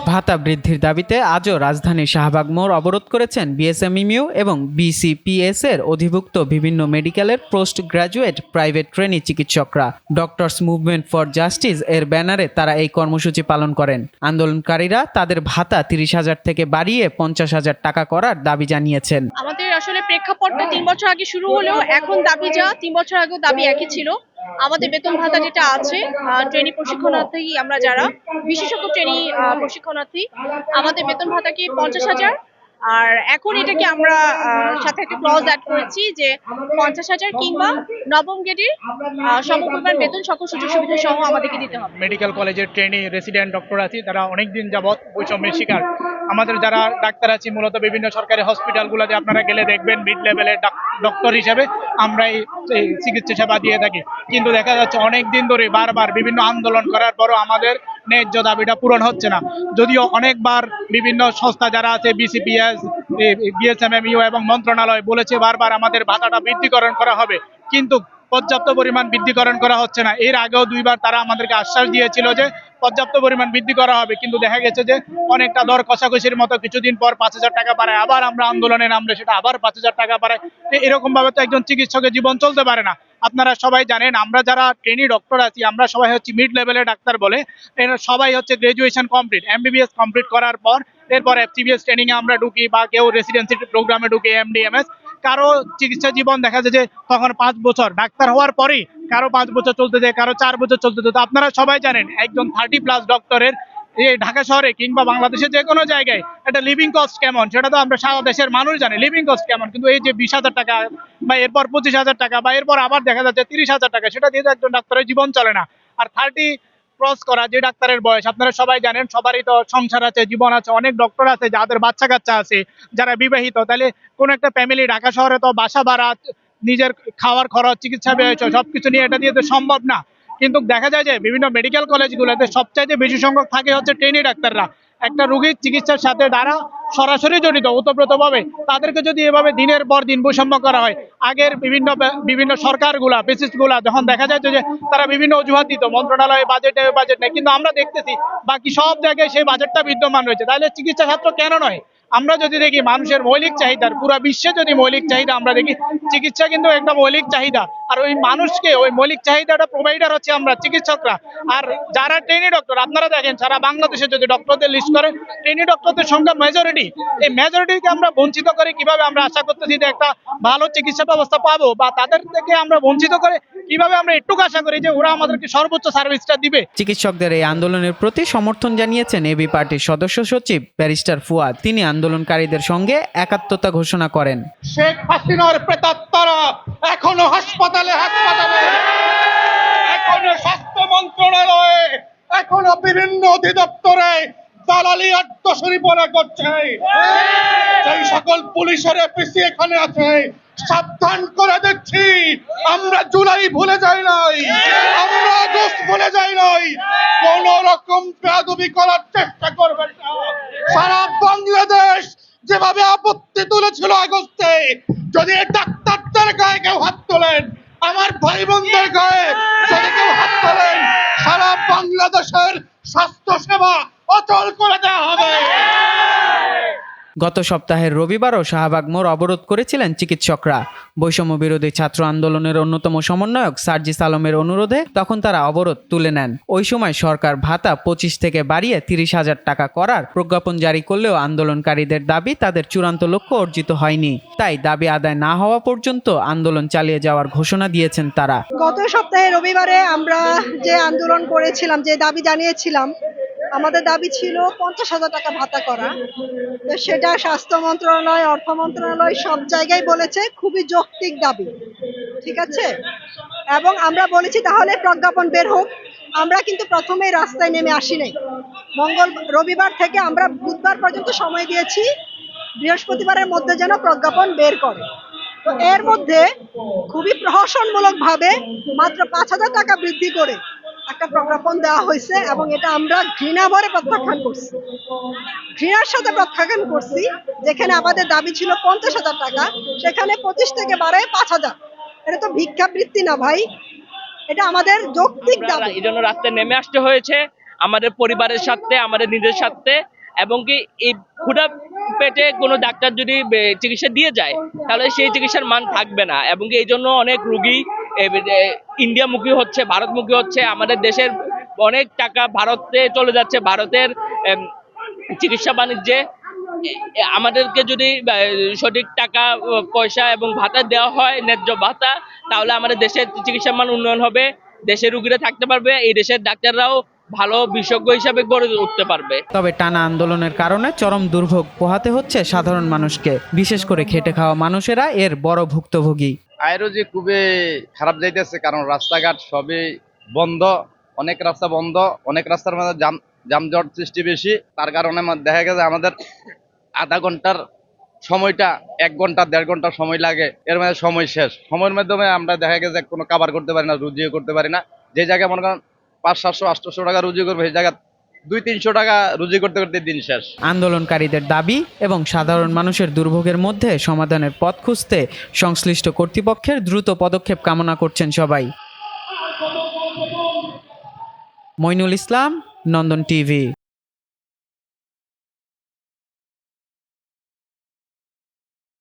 ভাতা বৃদ্ধির দাবিতে আজও রাজধানীর শাহবাগ মোড় অবরোধ করেছেন বিএসএমইউ এবং বিসিপিএস এর অধিভুক্ত বিভিন্ন মেডিকেলের পোস্ট গ্রাজুয়েট প্রাইভেট ট্রেনি চিকিৎসকরা। ডক্টরস মুভমেন্ট ফর জাস্টিস এর ব্যানারে তারা এই কর্মসূচি পালন করেন। আন্দোলনকারীরা তাদের ভাতা ৩০,০০০ থেকে বাড়িয়ে ৫০,০০০ টাকা করার দাবি জানিয়েছেন। আমাদের আসলে প্রেক্ষাপটটা ৩ বছর আগে শুরু হলেও এখন দাবি ৩ বছর আগেও দাবি একই ছিল। আমাদের বেতন ভাতা যেটা আছে, ট্রেনি প্রশিক্ষণার্থী আমরা যারা বিশেষজ্ঞ ট্রেনি প্রশিক্ষণার্থী, আমাদের বেতন ভাতা কি ৫০,০০০, আর এখন এটাকে আমরা সাথে একটা ক্লজ অ্যাড করেছি যে ৫০,০০০ কিংবা নবম গ্রেডের সমপরিমাণ বেতন সকল সুযোগ সুবিধা সহ আমাদেরকে দিতে হবে। মেডিকেল কলেজের ট্রেনি রেসিডেন্ট ডক্টর আছি, তারা অনেকদিন যাবৎ বৈষম্যের শিকার। আমাদের যারা ডাক্তার আছি মূলত বিভিন্ন সরকারি হসপিটালগুলোতে আপনারা গেলে দেখবেন মিড লেভেলের ডক্টর হিসেবে আমরা এই চিকিৎসা সেবা দিয়ে থাকি, কিন্তু দেখা যাচ্ছে অনেক দিন ধরে বারবার বিভিন্ন আন্দোলন করার পরও আমাদের ন্যায্য দাবিটা পূরণ হচ্ছে না। যদিও অনেকবার বিভিন্ন সংস্থা যারা আছে বিসিপিএস, বিএসএমইউ এবং মন্ত্রণালয় বলেছে বারবার আমাদের ভাতাটা বৃদ্ধিকরণ করা হবে, কিন্তু পর্যাপ্ত পরিমাণ বৃদ্ধিকরণ করা হচ্ছে না। এর আগেও 2বার তারা আমাদেরকে আশ্বাস দিয়েছিল যে পর্যাপ্ত পরিমাণ বৃদ্ধি করা হবে, কিন্তু দেখা গেছে যে অনেকটা দর কষাকষির মতো কিছুদিন পর 5,000 টাকা বাড়ায়, আবার আমরা আন্দোলনে নামলে সেটা আবার 5,000 টাকা বাড়ায়। এরকম ভাবে তো একজন চিকিৎসকের জীবন চলতে পারে না। আপনারা সবাই জানেন আমরা যারা ট্রেনি ডক্টর আছি আমরা সবাই হচ্ছে মিড লেভেলের ডাক্তার বলে, এরা সবাই হচ্ছে গ্রাজুয়েশন কমপ্লিট, এমবিবিএস কমপ্লিট করার পর এরপর এফসিবিএস ট্রেনিং এ আমরা ঢুকি বা কেউ রেসিডেন্সি প্রোগ্রামে ঢুকে এমডিএমএস। কারো চিকিৎসা জীবন দেখা যায় যে তখন 5 বছর ডাক্তার হওয়ার পরেই, কারো 5 বছর চলতে যায়, কারো 4 বছর চলতে যায়। তো আপনারা সবাই জানেন একজন 30+ ডক্টরের এই ঢাকা শহরে কিংবা বাংলাদেশের যে কোনো জায়গায় একটা লিভিং কস্ট কেমন সেটা তো আমরা সারা দেশের মানুষ জানে লিভিং কস্ট কেমন, কিন্তু এই যে 20,000 টাকা বা এরপর 25,000 টাকা বা এরপর আবার দেখা যাচ্ছে 30,000 টাকা, সেটা দিয়ে তো একজন ডাক্তারের জীবন চলে না। আর 30 ক্রস করা যে ডাক্তারের বয়স আপনারা সবাই জানেন, সবারই তো সংসার আছে, জীবন আছে, অনেক ডক্টর আছে যাদের বাচ্চা কাচ্চা আছে, যারা বিবাহিত। তাহলে কোন একটা ফ্যামিলি ঢাকা শহরে তো বাসা ভাড়া, নিজের খাওয়ার খরচ, চিকিৎসা ব্যয় সবকিছু নিয়ে এটা দিয়ে তো সম্ভব না। কিন্তু দেখা যায় যে বিভিন্ন মেডিকেল কলেজগুলোতে সবচাইতে বেশি সংখ্যক থাকে হচ্ছে ট্রেনি ডাক্তাররা। একটা রোগীর চিকিৎসার সাথে তারা সরাসরি জড়িত ওতপ্রোতভাবে, তাদেরকে যদি এভাবে দিনের পর দিন বৈষম্য করা হয়, আগের বিভিন্ন সরকারগুলা ফেসিস্টগুলা যখন দেখা যায় যে তারা বিভিন্ন অজুহাত দিত মন্ত্রণালয়ে বাজেট নেই, কিন্তু আমরা দেখতেছি বাকি সব জায়গায় সেই বাজেটটা বিদ্যমান রয়েছে। তাহলে চিকিৎসা ছাত্র কেন নয়? আমরা যদি দেখি মানুষের মৌলিক চাহিদার, পুরো বিশ্বে যদি মৌলিক চাহিদা আমরা দেখি, চিকিৎসা কিন্তু একটা মৌলিক চাহিদা। আর ওই মানুষকে ওই মৌলিক চাহিদাটা প্রোভাইডার হচ্ছে আমরা চিকিৎসকরা। আর যারা ট্রেনি ডক্টর আপনারা দেখেন সারা বাংলাদেশে যদি ডক্টরদের লিস্ট করেন, ট্রেনি ডক্টরদের সংখ্যা মেজরিটি। এই মেজরিটিকে আমরা বঞ্চিত করে কিভাবে আমরা আশা করতেছি যে একটা ভালো চিকিৎসা ব্যবস্থা পাবো, বা তাদের থেকে আমরা বঞ্চিত করে কিভাবে আমরা একটু আশা করি যে ওরা আমাদেরকে সর্বোচ্চ সার্ভিসটা দিবে। চিকিৎসকদের এই আন্দোলনের প্রতি সমর্থন জানিয়েছেন এবি পার্টির সদস্য সচিব ব্যারিস্টার ফুয়াদ। তিনি আন্দোলনকারীদের সঙ্গে একাত্মতা ঘোষণা করেন। শেখ হাসিনার প্রেতাত্মারা এখনো হাসপাতালে, এখনো স্বাস্থ্য মন্ত্রণালয়ে, এখনো বিভিন্ন অধিদপ্তরে দালালি আত্মসরিপনা করছে। সেই সকল পুলিশের এপিসি এখানে আছে, সাবধান করে দিচ্ছি, আমরা জুলাই ভুলে যাই নাই, আমরা আগস্ট ভুলে যাই নাই। কোন রকম বেয়াদবি করার চেষ্টা করবেন না। সারা বাংলাদেশ যেভাবে আপত্তি তুলেছিল আগস্টে, যদি ডাক্তারদের গায়ে কেউ হাত তোলেন, আমার ভাই বোনদের গায়ে যদি কেউ হাত তোলেন, সারা বাংলাদেশের স্বাস্থ্য সেবা অচল করে দেওয়া হবে। গত সপ্তাহের রবিবারও শাহবাগ মোড় অবরোধ করেছিলেন চিকিৎসকরা। বৈষম্য বিরোধী ছাত্র আন্দোলনের অন্যতম সমন্বয়ক সার্জিস আলমের অনুরোধে তখন তারা অবরোধ তুলে নেন। ওই সময় সরকার ভাতা 25 থেকে বাড়িয়ে 30,000 টাকা করার প্রজ্ঞাপন জারি করলেও আন্দোলনকারীদের দাবি তাদের চূড়ান্ত লক্ষ্য অর্জিত হয়নি। তাই দাবি আদায় না হওয়া পর্যন্ত আন্দোলন চালিয়ে যাওয়ার ঘোষণা দিয়েছেন তারা। গত সপ্তাহে রবিবারে আমরা যে আন্দোলন করেছিলাম, যে দাবি জানিয়েছিলাম, আমাদের দাবি ছিল 50,000 টাকা ভাতা করা। তো সেটা স্বাস্থ্য মন্ত্রণালয়, অর্থ মন্ত্রণালয় সব জায়গায় বলেছে খুবই যৌক্তিক দাবি, ঠিক আছে। এবং আমরা বলেছি তাহলে প্রজ্ঞাপন বের হোক। আমরা কিন্তু প্রথমেই রাস্তায় নেমে আসি নাই। রবিবার থেকে আমরা বুধবার পর্যন্ত সময় দিয়েছি বৃহস্পতিবারের মধ্যে যেন প্রজ্ঞাপন বের করে। তো এর মধ্যে খুবই প্রহসনমূলক ভাবে মাত্র 5,000 টাকা বৃদ্ধি করে একটা প্রজ্ঞাপন দেওয়া হয়েছে, এবং এটা আমরা ঘৃণা ভরে প্রত্যাখ্যান করছি, ঘৃণার সাথে প্রত্যাখ্যান করছি। যেখানে আমাদের দাবি ছিল 50,000 টাকা, সেখানে 25 থেকে বাড়ায় 5,000। এটা তো ভিক্ষাবৃত্তি না ভাই, এটা আমাদের যৌক্তিক আমরা দাবি। এই জন্য রাস্তায় নেমে আসতে হয়েছে, আমাদের পরিবারের সাথে, আমাদের নিজের সাথে। এবং কি এই ক্ষুধা পেটে কোনো ডাক্তার যদি চিকিৎসা দিয়ে যায় তাহলে সেই চিকিৎসার মান থাকবে না। এবং কি এই জন্য অনেক রুগী ইন্ডিয়ামুখী হচ্ছে, ভারতমুখী হচ্ছে। আমাদের দেশের অনেক টাকা ভারতে চলে যাচ্ছে, ভারতের চিকিৎসা বাণিজ্যে। আমাদেরকে যদি সঠিক টাকা পয়সা এবং ভাতা দেওয়া হয়, ন্যায্য ভাতা, তাহলে আমাদের দেশের চিকিৎসা মান উন্নয়ন হবে, দেশের রুগীরা থাকতে পারবে, এই দেশের ডাক্তাররাও ভালো বিশেষজ্ঞ হিসাবে গড়ে উঠতে পারবে। তবে টানা আন্দোলনের কারণে চরম দুর্ভোগ পোহাতে হচ্ছে সাধারণ মানুষকে, বিশেষ করে খেটে খাওয়া মানুষেরা এর বড় ভুক্তভোগী। আয়েরও যে খুবই খারাপ যাইতেছে, কারণ রাস্তাঘাট সবই বন্ধ, অনেক রাস্তা বন্ধ, অনেক রাস্তার মধ্যে যানজট সৃষ্টি বেশি। তার কারণে দেখা গেছে আমাদের আধা ঘন্টার সময়টা 1 ঘন্টা 1.5 ঘন্টা সময় লাগে, এর মধ্যে সময় শেষ। সময়ের মাধ্যমে আমরা দেখা গেছে কোনো কাবার করতে পারি না, রুজিও করতে পারি না। যে জায়গায় মনে করেন 500-700 টাকা রুজি করবে, সেই জায়গায় 200-300 টাকা রুজি করতে করতে দিন শেষ। আন্দোলনকারীদের দাবি এবং সাধারণ মানুষের দুর্ভোগের মধ্যে সমাধানের পথ খুঁজতে সংশ্লিষ্ট কর্তৃপক্ষের দ্রুত পদক্ষেপ কামনা করছেন সবাই। মইনুল ইসলাম, নন্দন টিভি।